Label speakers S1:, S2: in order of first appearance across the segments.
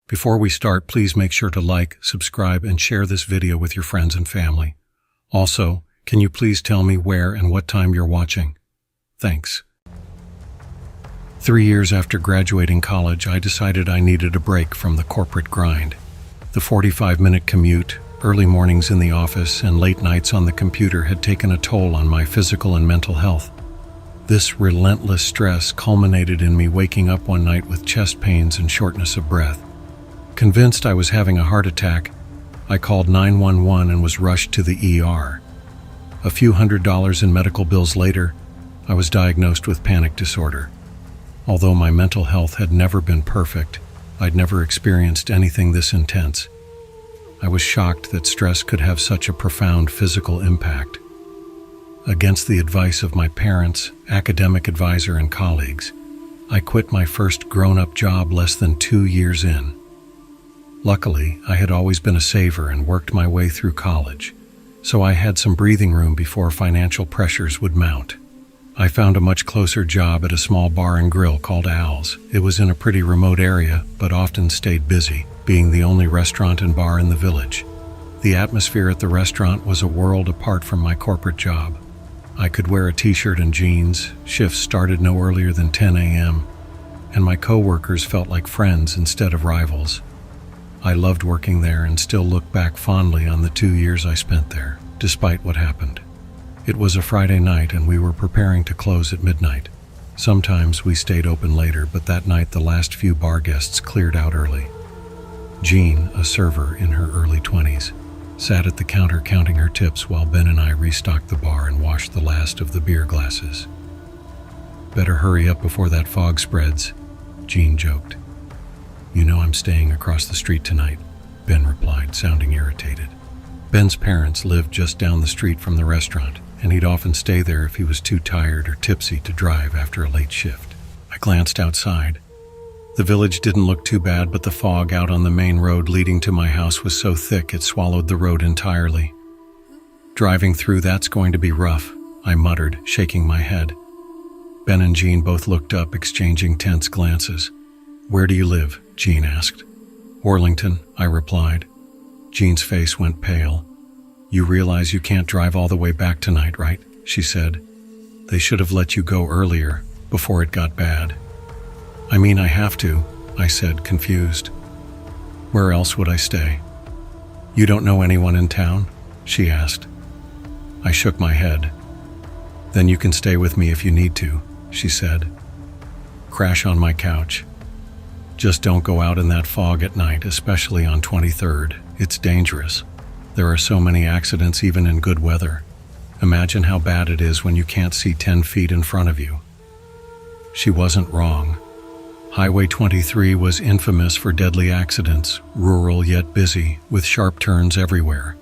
S1: Before we start, please make sure to like, subscribe, and share this video with your friends and family. Also, can you please tell me where and what time you're watching? Thanks. 3 years after graduating college, I decided I needed a break from the corporate grind. The 45-minute commute, early mornings in the office, and late nights on the computer had taken a toll on my physical and mental health. This relentless stress culminated in me waking up one night with chest pains and shortness of breath. Convinced I was having a heart attack, I called 911 and was rushed to the ER. A few $100s in medical bills later, I was diagnosed with panic disorder. Although my mental health had never been perfect, I'd never experienced anything this intense. I was shocked that stress could have such a profound physical impact. Against the advice of my parents, academic advisor, and colleagues, I quit my first grown-up job less than 2 years in. Luckily, I had always been a saver and worked my way through college, so I had some breathing room before financial pressures would mount. I found a much closer job at a small bar and grill called Al's. It was in a pretty remote area, but often stayed busy, being the only restaurant and bar in the village. The atmosphere at the restaurant was a world apart from my corporate job. I could wear a t-shirt and jeans, shifts started no earlier than 10 a.m., and my co-workers felt like friends instead of rivals. I loved working there and still look back fondly on the 2 years I spent there, despite what happened. It was a Friday night and we were preparing to close at midnight. Sometimes we stayed open later, but that night the last few bar guests cleared out early. Jean, a server in her early 20s, sat at the counter counting her tips while Ben and I restocked the bar and washed the last of the beer glasses. "Better hurry up before that fog spreads," Jean joked. "You know I'm staying across the street tonight," Ben replied, sounding irritated. Ben's parents lived just down the street from the restaurant, and he'd often stay there if he was too tired or tipsy to drive after a late shift. I glanced outside. The village didn't look too bad, but the fog out on the main road leading to my house was so thick it swallowed the road entirely. "Driving through that's going to be rough," I muttered, shaking my head. Ben and Jean both looked up, exchanging tense glances. "Where do you live?" Jean asked. "Orlington," I replied. Jean's face went pale. "You realize you can't drive all the way back tonight, right?" she said. "They should have let you go earlier, before it got bad." "I mean, I have to," I said, confused. "Where else would I stay?" "You don't know anyone in town?" she asked. I shook my head. "Then you can stay with me if you need to," she said. "Crash on my couch. Just don't go out in that fog at night, especially on 23rd. It's dangerous. There are so many accidents even in good weather. Imagine how bad it is when you can't see 10 feet in front of you." She wasn't wrong. Highway 23 was infamous for deadly accidents, rural yet busy, with sharp turns everywhere.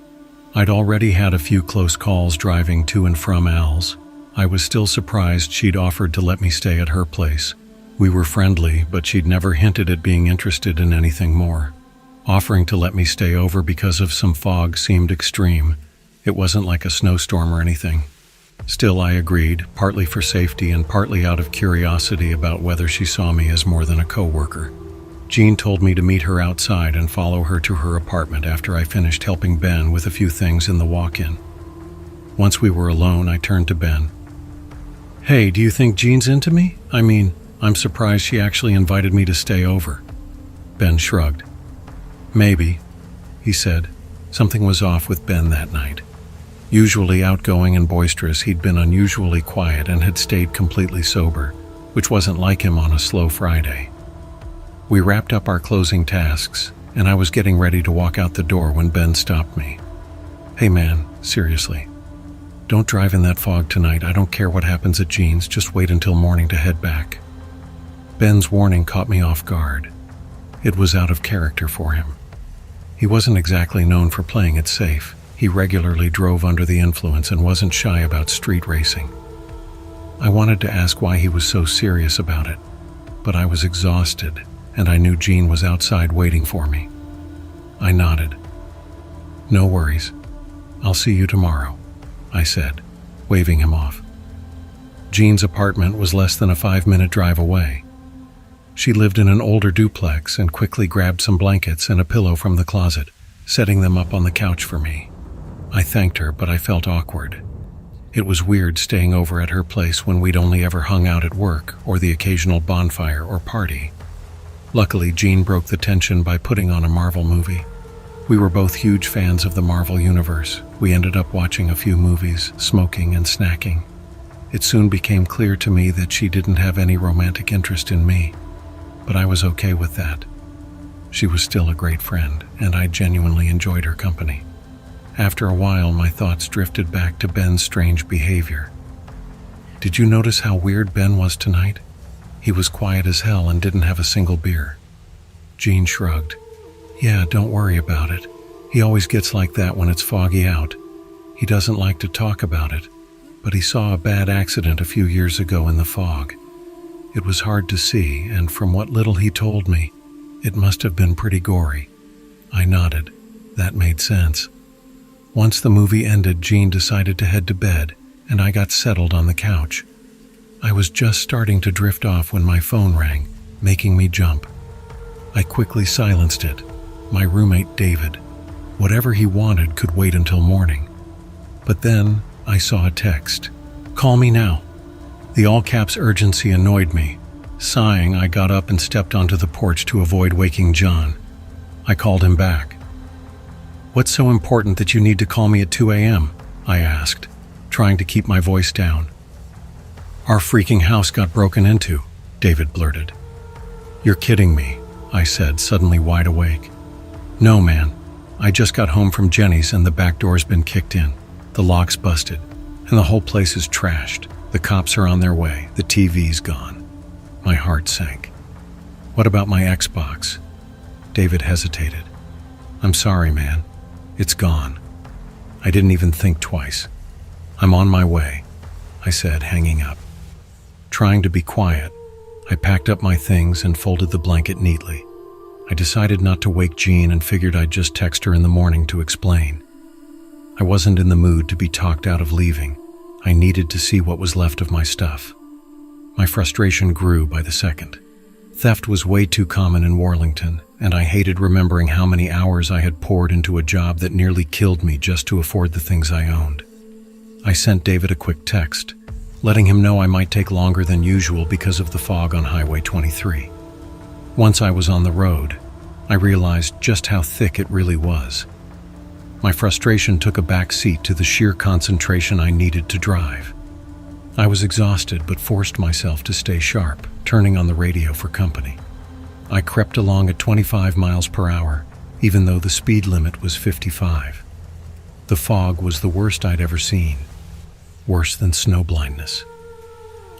S1: I'd already had a few close calls driving to and from Al's. I was still surprised she'd offered to let me stay at her place. We were friendly, but she'd never hinted at being interested in anything more. Offering to let me stay over because of some fog seemed extreme. It wasn't like a snowstorm or anything. Still, I agreed, partly for safety and partly out of curiosity about whether she saw me as more than a co-worker. Jean told me to meet her outside and follow her to her apartment after I finished helping Ben with a few things in the walk-in. Once we were alone, I turned to Ben. "Hey, do you think Jean's into me? I mean, I'm surprised she actually invited me to stay over." Ben shrugged. "Maybe," he said. Something was off with Ben that night. Usually outgoing and boisterous, he'd been unusually quiet and had stayed completely sober, which wasn't like him on a slow Friday. We wrapped up our closing tasks, and I was getting ready to walk out the door when Ben stopped me. "Hey man, seriously. Don't drive in that fog tonight. I don't care what happens at Jean's, just wait until morning to head back." Ben's warning caught me off guard. It was out of character for him. He wasn't exactly known for playing it safe. He regularly drove under the influence and wasn't shy about street racing. I wanted to ask why he was so serious about it, but I was exhausted, and I knew Jean was outside waiting for me. I nodded. "No worries. I'll see you tomorrow," I said, waving him off. Jean's apartment was less than a 5-minute drive away. She lived in an older duplex and quickly grabbed some blankets and a pillow from the closet, setting them up on the couch for me. I thanked her, but I felt awkward. It was weird staying over at her place when we'd only ever hung out at work or the occasional bonfire or party. Luckily, Jean broke the tension by putting on a Marvel movie. We were both huge fans of the Marvel universe. We ended up watching a few movies, smoking and snacking. It soon became clear to me that she didn't have any romantic interest in me, but I was okay with that. She was still a great friend, and I genuinely enjoyed her company. After a while, my thoughts drifted back to Ben's strange behavior. Did you notice how weird Ben was tonight? He was quiet as hell and didn't have a single beer. Jean shrugged. Yeah, don't worry about it. He always gets like that when it's foggy out. He doesn't like to talk about it, but he saw a bad accident a few years ago in the fog. It was hard to see, and from what little he told me, it must have been pretty gory. I nodded. That made sense. Once the movie ended, Jean decided to head to bed, and I got settled on the couch. I was just starting to drift off when my phone rang, making me jump. I quickly silenced it. My roommate, David. Whatever he wanted could wait until morning. But then I saw a text. Call me now. The all-caps urgency annoyed me. Sighing, I got up and stepped onto the porch to avoid waking John. I called him back. What's so important that you need to call me at 2 a.m.? I asked, trying to keep my voice down. Our freaking house got broken into, David blurted. You're kidding me, I said, suddenly wide awake. No, man. I just got home from Jenny's and the back door's been kicked in. The lock's busted, and the whole place is trashed. The cops are on their way. The TV's gone. My heart sank. What about my Xbox? David hesitated. I'm sorry, man. It's gone. I didn't even think twice. I'm on my way, I said, hanging up. Trying to be quiet, I packed up my things and folded the blanket neatly. I decided not to wake Jean and figured I'd just text her in the morning to explain. I wasn't in the mood to be talked out of leaving. I needed to see what was left of my stuff. My frustration grew by the second. Theft was way too common in Warlington, and I hated remembering how many hours I had poured into a job that nearly killed me just to afford the things I owned. I sent David a quick text, letting him know I might take longer than usual because of the fog on Highway 23. Once I was on the road, I realized just how thick it really was. My frustration took a back seat to the sheer concentration I needed to drive. I was exhausted but forced myself to stay sharp, turning on the radio for company. I crept along at 25 miles per hour, even though the speed limit was 55. The fog was the worst I'd ever seen, worse than snow blindness.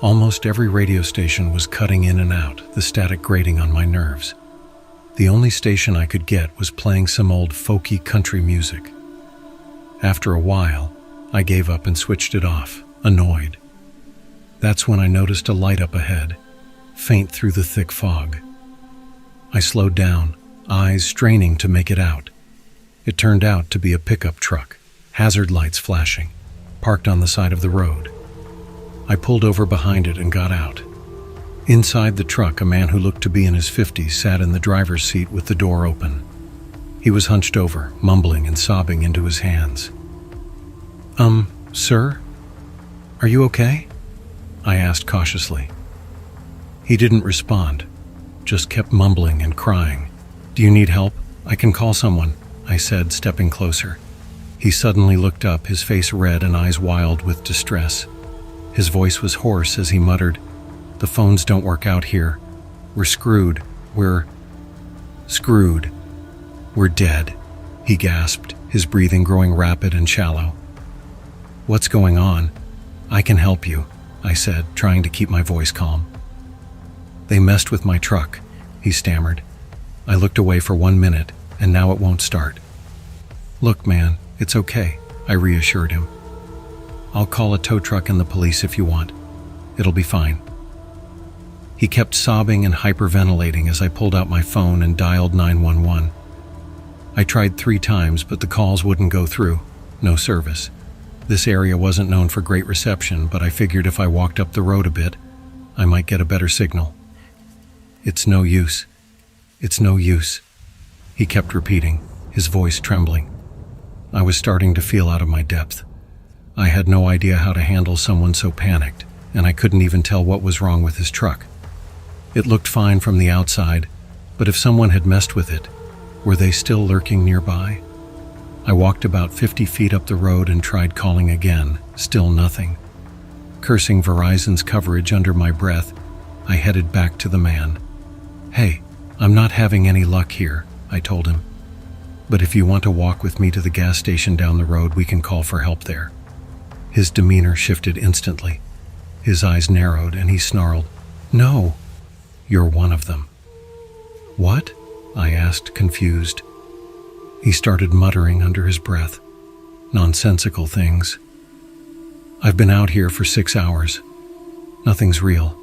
S1: Almost every radio station was cutting in and out, the static grating on my nerves. The only station I could get was playing some old folky country music. After a while, I gave up and switched it off, annoyed. That's when I noticed a light up ahead, faint through the thick fog. I slowed down, eyes straining to make it out. It turned out to be a pickup truck, hazard lights flashing, parked on the side of the road. I pulled over behind it and got out. Inside the truck, a man who looked to be in his 50s sat in the driver's seat with the door open. He was hunched over, mumbling and sobbing into his hands. Sir? Are you okay? I asked cautiously. He didn't respond, just kept mumbling and crying. Do you need help? I can call someone, I said, stepping closer. He suddenly looked up, his face red and eyes wild with distress. His voice was hoarse as he muttered, "The phones don't work out here. We're screwed. We're screwed. We're dead," he gasped, his breathing growing rapid and shallow. What's going on? I can help you, I said, trying to keep my voice calm. They messed with my truck, he stammered. I looked away for 1 minute, and now it won't start. Look, man, it's okay, I reassured him. I'll call a tow truck and the police if you want. It'll be fine. He kept sobbing and hyperventilating as I pulled out my phone and dialed 911. I tried 3 times, but the calls wouldn't go through. No service. This area wasn't known for great reception, but I figured if I walked up the road a bit, I might get a better signal. "It's no use. It's no use," he kept repeating, his voice trembling. I was starting to feel out of my depth. I had no idea how to handle someone so panicked, and I couldn't even tell what was wrong with his truck. It looked fine from the outside, but if someone had messed with it, were they still lurking nearby? I walked about 50 feet up the road and tried calling again, still nothing. Cursing Verizon's coverage under my breath, I headed back to the man. "Hey, I'm not having any luck here," I told him. "But if you want to walk with me to the gas station down the road, we can call for help there." His demeanor shifted instantly. His eyes narrowed and he snarled, "No, you're one of them." "What?" I asked, confused. He started muttering under his breath, nonsensical things. "I've been out here for 6 hours. Nothing's real.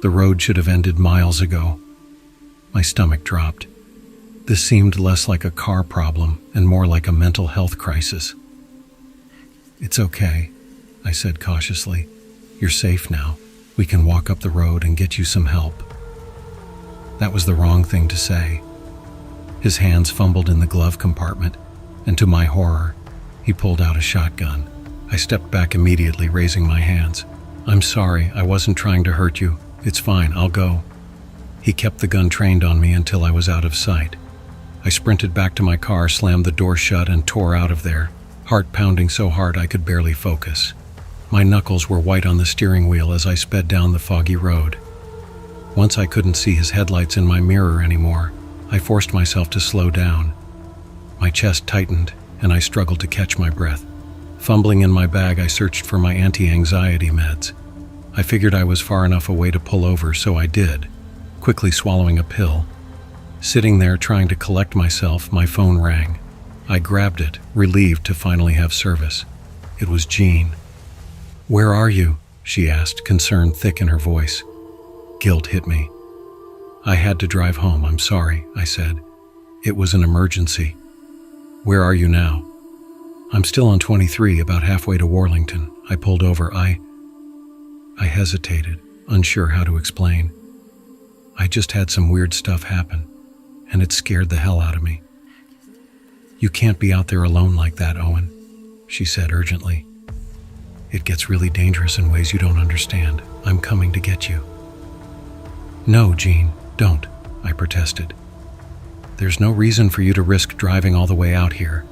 S1: The road should have ended miles ago." My stomach dropped. This seemed less like a car problem and more like a mental health crisis. "It's okay," I said cautiously. "You're safe now. We can walk up the road and get you some help." That was the wrong thing to say. His hands fumbled in the glove compartment, and to my horror, he pulled out a shotgun. I stepped back immediately, raising my hands. "I'm sorry, I wasn't trying to hurt you. It's fine, I'll go." He kept the gun trained on me until I was out of sight. I sprinted back to my car, slammed the door shut, and tore out of there, heart pounding so hard I could barely focus. My knuckles were white on the steering wheel as I sped down the foggy road. Once I couldn't see his headlights in my mirror anymore, I forced myself to slow down. My chest tightened, and I struggled to catch my breath. Fumbling in my bag, I searched for my anti-anxiety meds. I figured I was far enough away to pull over, so I did, quickly swallowing a pill. Sitting there trying to collect myself, my phone rang. I grabbed it, relieved to finally have service. It was Jean. "Where are you?" she asked, concern thick in her voice. Guilt hit me. "I had to drive home, I'm sorry," I said. "It was an emergency." "Where are you now?" "I'm still on 23, about halfway to Warlington." I pulled over. I hesitated, unsure how to explain. I just had some weird stuff happen, and it scared the hell out of me. "You can't be out there alone like that, Owen," she said urgently. "It gets really dangerous in ways you don't understand. I'm coming to get you." "No, Jean, don't," I protested. "There's no reason for you to risk driving all the way out here.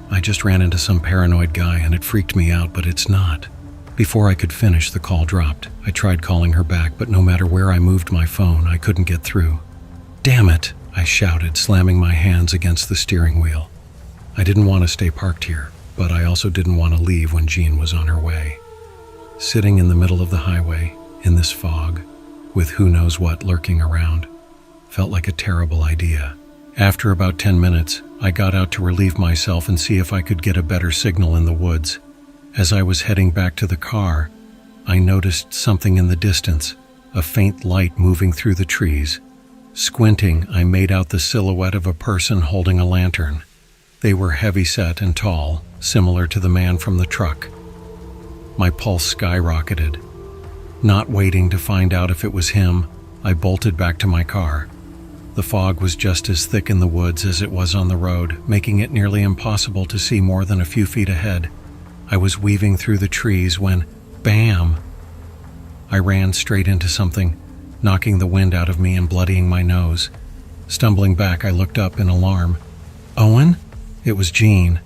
S1: I just ran into some paranoid guy and it freaked me out, but it's not." Before I could finish, the call dropped. I tried calling her back, but no matter where I moved my phone, I couldn't get through. "Damn it," I shouted, slamming my hands against the steering wheel. I didn't want to stay parked here, but I also didn't want to leave when Jean was on her way. Sitting in the middle of the highway, in this fog, with who knows what lurking around, felt like a terrible idea. After about 10 minutes, I got out to relieve myself and see if I could get a better signal in the woods. As I was heading back to the car, I noticed something in the distance, a faint light moving through the trees. Squinting, I made out the silhouette of a person holding a lantern. They were heavy-set and tall, similar to the man from the truck. My pulse skyrocketed. Not waiting to find out if it was him, I bolted back to my car. The fog was just as thick in the woods as it was on the road, making it nearly impossible to see more than a few feet ahead. I was weaving through the trees when, bam! I ran straight into something, knocking the wind out of me and bloodying my nose. Stumbling back, I looked up in alarm. "Owen?" It was Jean.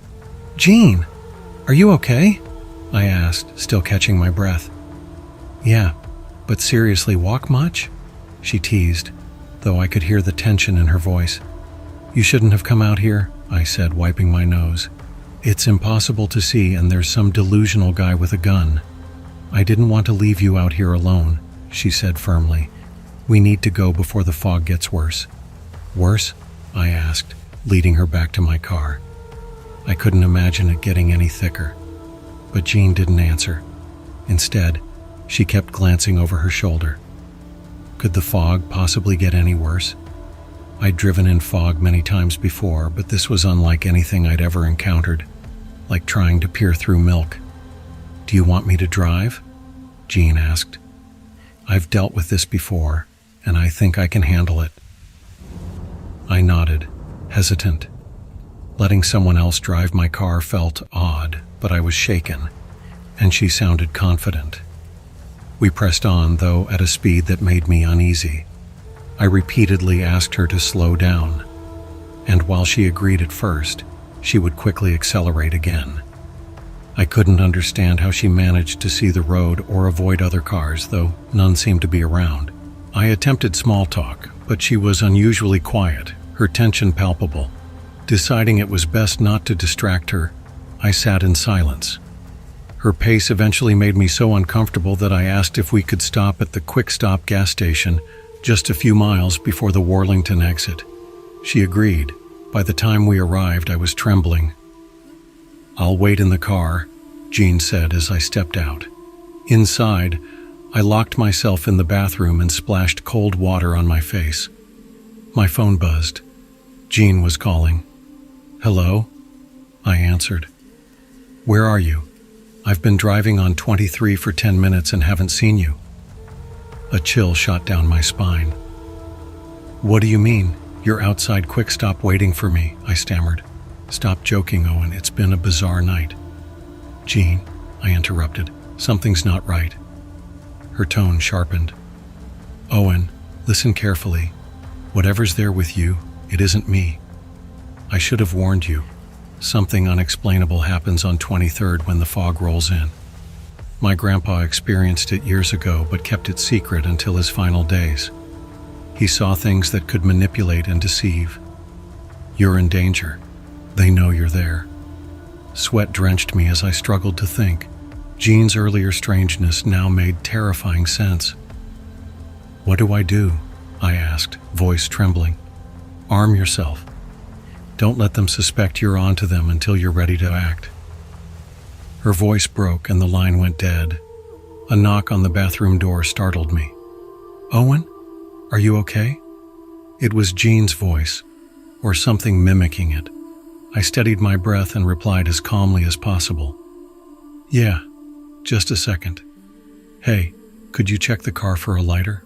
S1: "Jean, are you okay?" I asked, still catching my breath. "Yeah, but seriously, walk much?" she teased, though I could hear the tension in her voice. "You shouldn't have come out here," I said, wiping my nose. "It's impossible to see, and there's some delusional guy with a gun." "I didn't want to leave you out here alone," she said firmly. "We need to go before the fog gets worse." "Worse?" I asked, leading her back to my car. I couldn't imagine it getting any thicker. But Jean didn't answer. Instead, she kept glancing over her shoulder. Could the fog possibly get any worse? I'd driven in fog many times before, but this was unlike anything I'd ever encountered, like trying to peer through milk. "Do you want me to drive?" Jean asked. "I've dealt with this before, and I think I can handle it." I nodded, hesitant. Letting someone else drive my car felt odd, but I was shaken, and she sounded confident. We pressed on, though at a speed that made me uneasy. I repeatedly asked her to slow down, and while she agreed at first, she would quickly accelerate again. I couldn't understand how she managed to see the road or avoid other cars, though none seemed to be around. I attempted small talk, but she was unusually quiet, her tension palpable. Deciding it was best not to distract her, I sat in silence. Her pace eventually made me so uncomfortable that I asked if we could stop at the Quick Stop gas station just a few miles before the Worlington exit. She agreed. By the time we arrived, I was trembling. "I'll wait in the car," Jean said as I stepped out. Inside, I locked myself in the bathroom and splashed cold water on my face. My phone buzzed. Jean was calling. "Hello?" I answered. "Where are you? I've been driving on 23 for 10 minutes and haven't seen you." A chill shot down my spine. "What do you mean? You're outside Quick Stop waiting for me," I stammered. "Stop joking, Owen. It's been a bizarre night." "Jean," I interrupted, "something's not right." Her tone sharpened. "Owen, listen carefully. Whatever's there with you, it isn't me. I should have warned you. Something unexplainable happens on 23rd when the fog rolls in. My grandpa experienced it years ago but kept it secret until his final days. He saw things that could manipulate and deceive. You're in danger. They know you're there." Sweat drenched me as I struggled to think. Jean's earlier strangeness now made terrifying sense. "What do I do?" I asked, voice trembling. "Arm yourself. Don't let them suspect you're onto them until you're ready to act." Her voice broke and the line went dead. A knock on the bathroom door startled me. "Owen? Are you okay?" It was Jean's voice, or something mimicking it. I steadied my breath and replied as calmly as possible. "Yeah, just a second. Hey, could you check the car for a lighter?"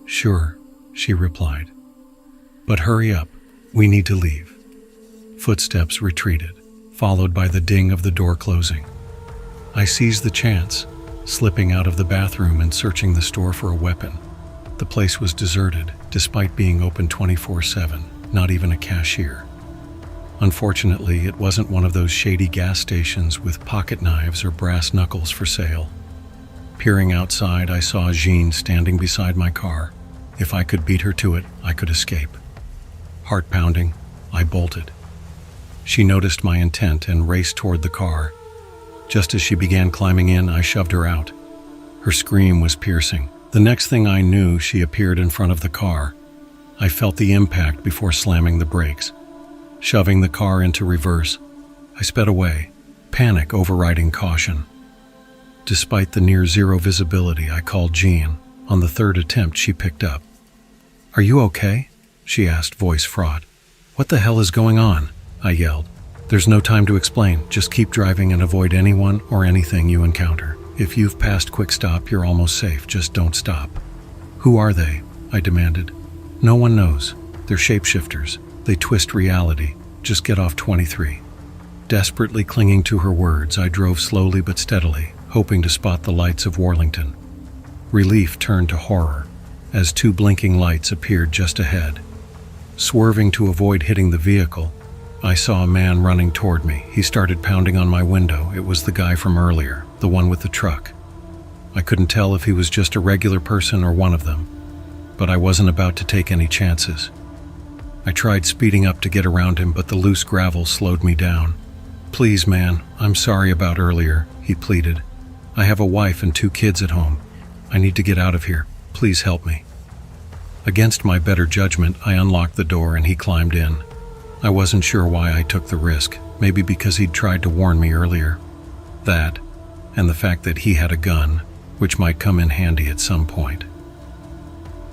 S1: "Sure," she replied. "But hurry up, we need to leave." Footsteps retreated, followed by the ding of the door closing. I seized the chance, slipping out of the bathroom and searching the store for a weapon. The place was deserted, despite being open 24/7, not even a cashier. Unfortunately, it wasn't one of those shady gas stations with pocket knives or brass knuckles for sale. Peering outside, I saw Jean standing beside my car. If I could beat her to it, I could escape. Heart pounding, I bolted. She noticed my intent and raced toward the car. Just as she began climbing in, I shoved her out. Her scream was piercing. The next thing I knew, she appeared in front of the car. I felt the impact before slamming the brakes. Shoving the car into reverse, I sped away, panic overriding caution. Despite the near-zero visibility, I called Jean. On the third attempt, she picked up. "Are you okay?" she asked, voice fraught. "What the hell is going on?" I yelled. "There's no time to explain. Just keep driving and avoid anyone or anything you encounter. If you've passed Quick Stop, you're almost safe. Just don't stop." "Who are they?" I demanded. "No one knows. They're shapeshifters. They twist reality. Just get off 23. Desperately clinging to her words, I drove slowly but steadily, hoping to spot the lights of Worlington. Relief turned to horror as two blinking lights appeared just ahead. Swerving to avoid hitting the vehicle, I saw a man running toward me. He started pounding on my window. It was the guy from earlier, the one with the truck. I couldn't tell if he was just a regular person or one of them, but I wasn't about to take any chances. I tried speeding up to get around him, but the loose gravel slowed me down. "Please, man, I'm sorry about earlier," he pleaded. "I have a wife and 2 kids at home. I need to get out of here. Please help me." Against my better judgment, I unlocked the door and he climbed in. I wasn't sure why I took the risk, maybe because he'd tried to warn me earlier. That, and the fact that he had a gun, which might come in handy at some point.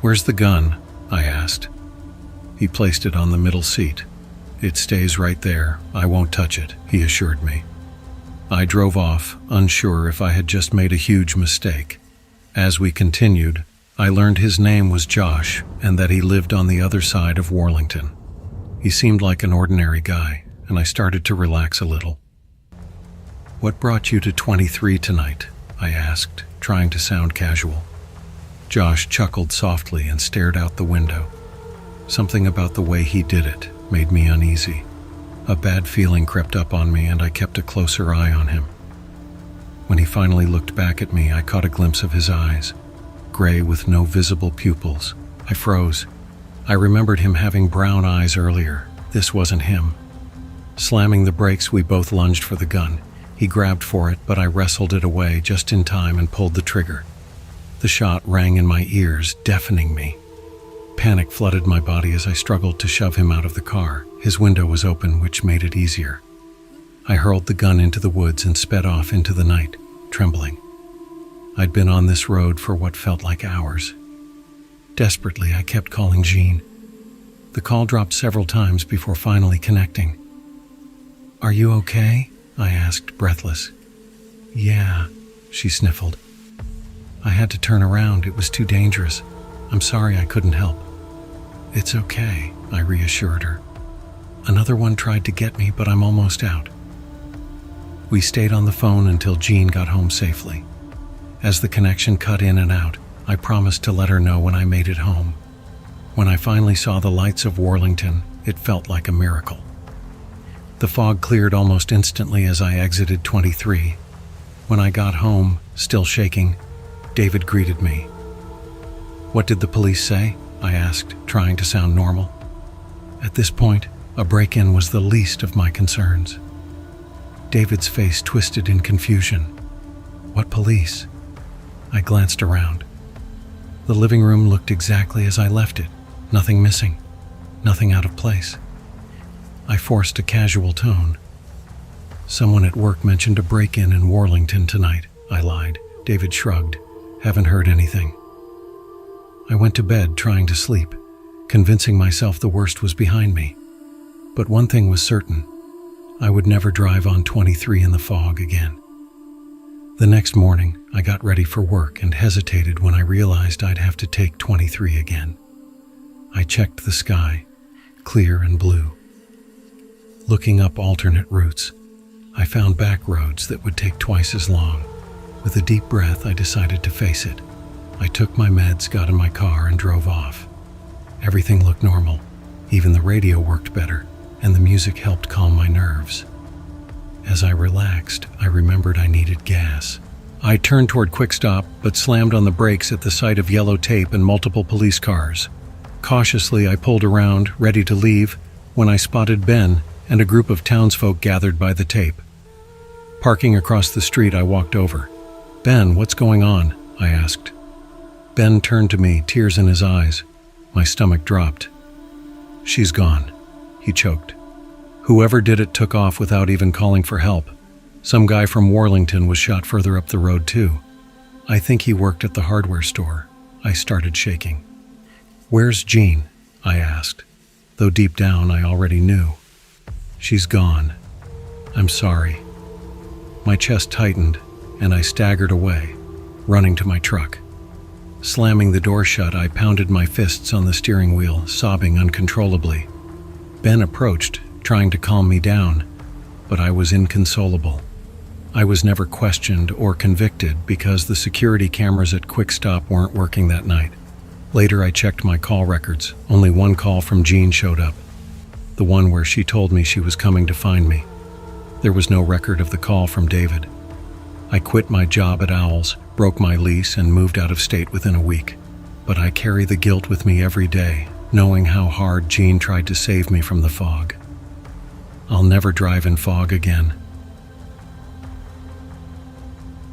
S1: "Where's the gun?" I asked. He placed it on the middle seat. "It stays right there. I won't touch it," he assured me. I drove off, unsure if I had just made a huge mistake. As we continued, I learned his name was Josh and that he lived on the other side of Worlington. He seemed like an ordinary guy, and I started to relax a little. "What brought you to 23 tonight?" I asked, trying to sound casual. Josh chuckled softly and stared out the window. Something about the way he did it made me uneasy. A bad feeling crept up on me, and I kept a closer eye on him. When he finally looked back at me, I caught a glimpse of his eyes, gray with no visible pupils. I froze. I remembered him having brown eyes earlier. This wasn't him. Slamming the brakes, we both lunged for the gun. He grabbed for it, but I wrestled it away just in time and pulled the trigger. The shot rang in my ears, deafening me. Panic flooded my body as I struggled to shove him out of the car. His window was open, which made it easier. I hurled the gun into the woods and sped off into the night, trembling. I'd been on this road for what felt like hours. Desperately, I kept calling Jean. The call dropped several times before finally connecting. "Are you okay?" I asked, breathless. "Yeah," she sniffled. "I had to turn around. It was too dangerous. I'm sorry I couldn't help." "It's okay," I reassured her. "Another one tried to get me, but I'm almost out." We stayed on the phone until Jean got home safely. As the connection cut in and out, I promised to let her know when I made it home. When I finally saw the lights of Worlington, it felt like a miracle. The fog cleared almost instantly as I exited 23. When I got home, still shaking, David greeted me. "What did the police say?" I asked, trying to sound normal. At this point, a break-in was the least of my concerns. David's face twisted in confusion. "What police?" I glanced around. The living room looked exactly as I left it. Nothing missing, nothing out of place. I forced a casual tone. "Someone at work mentioned a break-in in Worlington tonight," I lied. David shrugged. "Haven't heard anything." I went to bed trying to sleep, convincing myself the worst was behind me. But one thing was certain. I would never drive on 23 in the fog again. The next morning, I got ready for work and hesitated when I realized I'd have to take 23 again. I checked the sky, clear and blue. Looking up alternate routes, I found back roads that would take twice as long. With a deep breath, I decided to face it. I took my meds, got in my car, and drove off. Everything looked normal. Even the radio worked better, and the music helped calm my nerves. As I relaxed, I remembered I needed gas. I turned toward Quick Stop, but slammed on the brakes at the sight of yellow tape and multiple police cars. Cautiously, I pulled around, ready to leave, when I spotted Ben and a group of townsfolk gathered by the tape. Parking across the street, I walked over. "Ben, what's going on?" I asked. Ben turned to me, tears in his eyes. My stomach dropped. "She's gone," he choked. "Whoever did it took off without even calling for help. Some guy from Worlington was shot further up the road too. I think he worked at the hardware store." I started shaking. "Where's Jean?" I asked, though deep down I already knew. "She's gone. I'm sorry." My chest tightened, and I staggered away, running to my truck. Slamming the door shut, I pounded my fists on the steering wheel, sobbing uncontrollably. Ben approached, trying to calm me down, but I was inconsolable. I was never questioned or convicted because the security cameras at Quick Stop weren't working that night. Later, I checked my call records. Only one call from Jean showed up, the one where she told me she was coming to find me. There was no record of the call from David. I quit my job at Owls, broke my lease, and moved out of state within a week. But I carry the guilt with me every day, knowing how hard Jean tried to save me from the fog. I'll never drive in fog again.